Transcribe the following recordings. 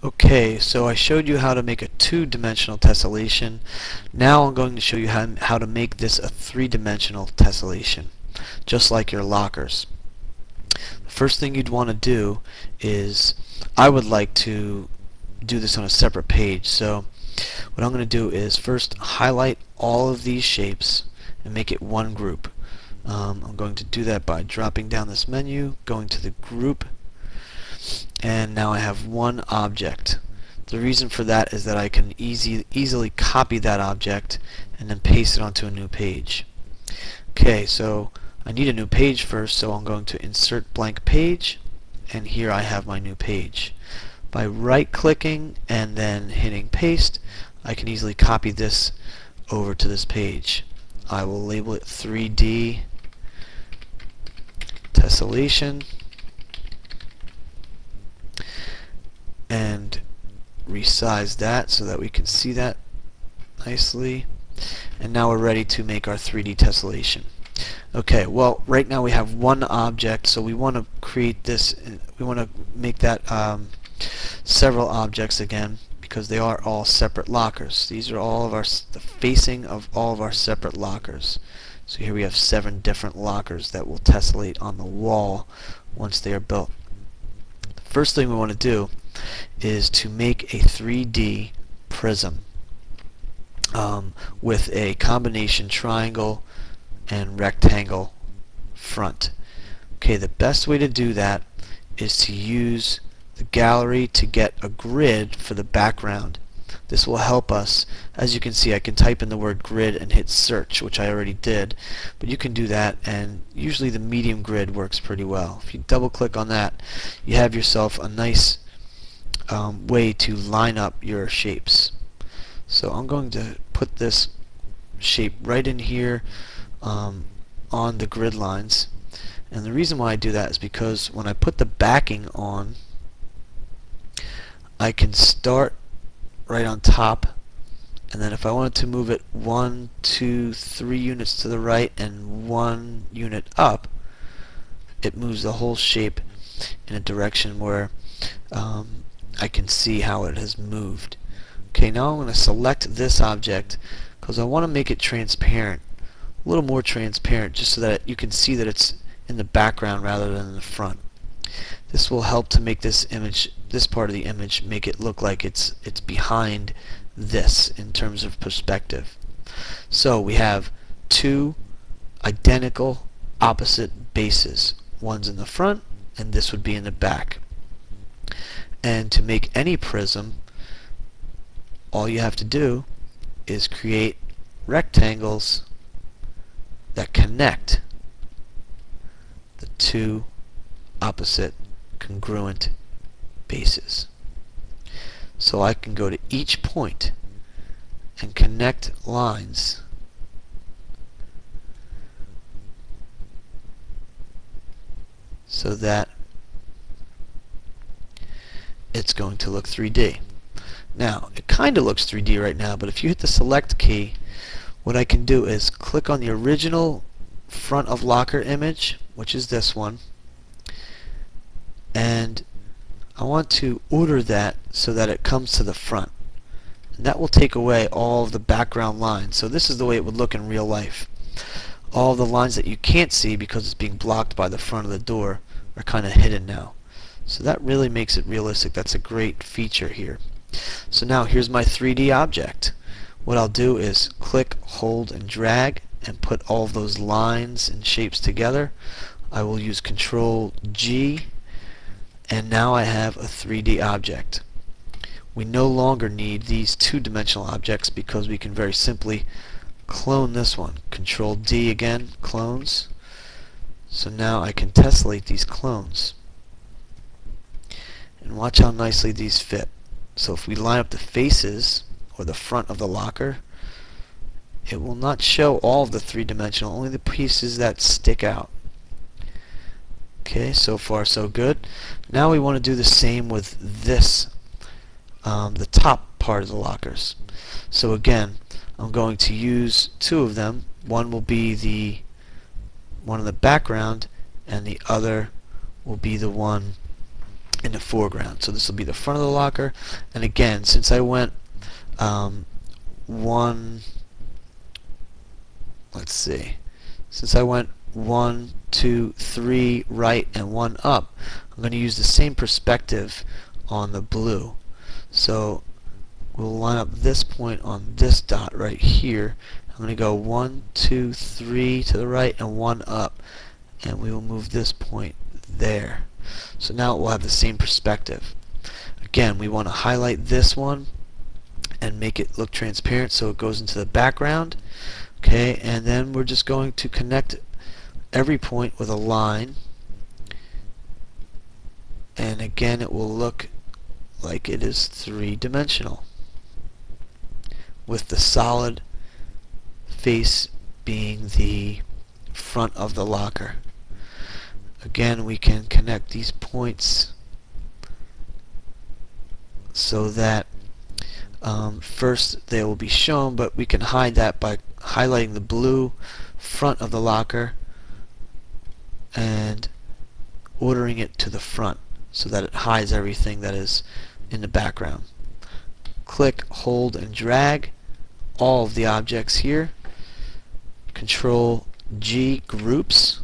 Okay, so I showed you how to make a two-dimensional tessellation. Now I'm going to show you how to make this a three-dimensional tessellation, just like your lockers. The first thing you'd want to do is, I would like to do this on a separate page, so what I'm going to do is first highlight all of these shapes and make it one group. I'm going to do that by dropping down this menu, going to the group, and now I have one object. The reason for that is that I can easily copy that object and then paste it onto a new page. Okay, so I need a new page first, so I'm going to insert blank page, and here I have my new page. By right-clicking and then hitting paste, I can easily copy this over to this page. I will label it 3D Tessellation and resize that so that we can see that nicely. And now we're ready to make our 3D tessellation. Okay, well, right now we have one object, so we want to create this, we want to make that several objects again, because they are all separate lockers. These are all of the facing of all of our separate lockers. So here we have 7 different lockers that will tessellate on the wall once they are built. The first thing we want to do is to make a 3D prism with a combination triangle and rectangle front. Okay, the best way to do that is to use the gallery to get a grid for the background. This will help us. As you can see, I can type in the word grid and hit search, which I already did, but you can do that, and usually the medium grid works pretty well. If you double click on that, you have yourself a nice way to line up your shapes. So I'm going to put this shape right in here on the grid lines, and the reason why I do that is because when I put the backing on, I can start right on top, and then if I wanted to move it 1, 2, 3 units to the right and 1 unit up, it moves the whole shape in a direction where I can see how it has moved. Okay, now I'm going to select this object because I want to make it transparent, a little more transparent, just so that you can see that it's in the background rather than in the front. This will help to make this image, this part of the image, make it look like it's behind this in terms of perspective. So we have 2 identical opposite bases. One's in the front and this would be in the back. And to make any prism, all you have to do is create rectangles that connect the 2 opposite congruent bases. So I can go to each point and connect lines so that it's going to look 3D. Now, it kind of looks 3D right now, but if you hit the select key, what I can do is click on the original front of locker image, which is this one, and I want to order that so that it comes to the front. And that will take away all of the background lines. So this is the way it would look in real life. All the lines that you can't see because it's being blocked by the front of the door are kind of hidden now. So that really makes it realistic. That's a great feature here. So now here's my 3D object. What I'll do is click, hold, and drag and put all of those lines and shapes together. I will use Control G, and now I have a 3D object. We no longer need these 2-dimensional objects because we can very simply clone this one. Control D again, clones. So now I can tessellate these clones. And watch how nicely these fit. So if we line up the faces, or the front of the locker, it will not show all of the 3-dimensional, only the pieces that stick out. Okay, so far so good. Now we want to do the same with this, the top part of the lockers. So again, I'm going to use 2 of them. One will be the one in the background, and the other will be the one in the foreground. So this will be the front of the locker, and again, since I went one, let's see, since I went 1, 2, 3 right and 1 up, I'm going to use the same perspective on the blue. So we'll line up this point on this dot right here. I'm going to go 1, 2, 3 to the right and 1 up, and we will move this point there. So now we'll have the same perspective. Again, we want to highlight this one and make it look transparent so it goes into the background. Okay, and then we're just going to connect every point with a line, and again it will look like it is three-dimensional, with the solid face being the front of the locker. Again, we can connect these points so that first they will be shown, but we can hide that by highlighting the blue front of the locker and ordering it to the front so that it hides everything that is in the background. Click, hold, and drag all of the objects here. Control G, groups,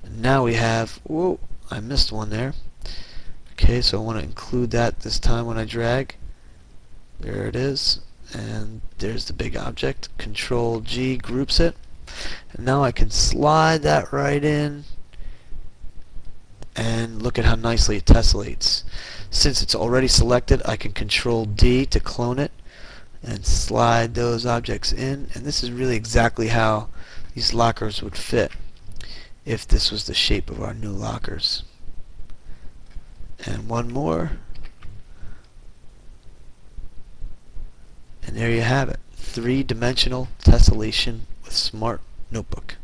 and now we have, whoa, I missed one there. Okay, so I want to include that this time when I drag. There it is, and there's the big object. Control G groups it, and now I can slide that right in, and look at how nicely it tessellates. Since it's already selected, I can Control D to clone it and slide those objects in, and this is really exactly how these lockers would fit if this was the shape of our new lockers. And one more, and there you have it, three-dimensional tessellation with Smart Notebook.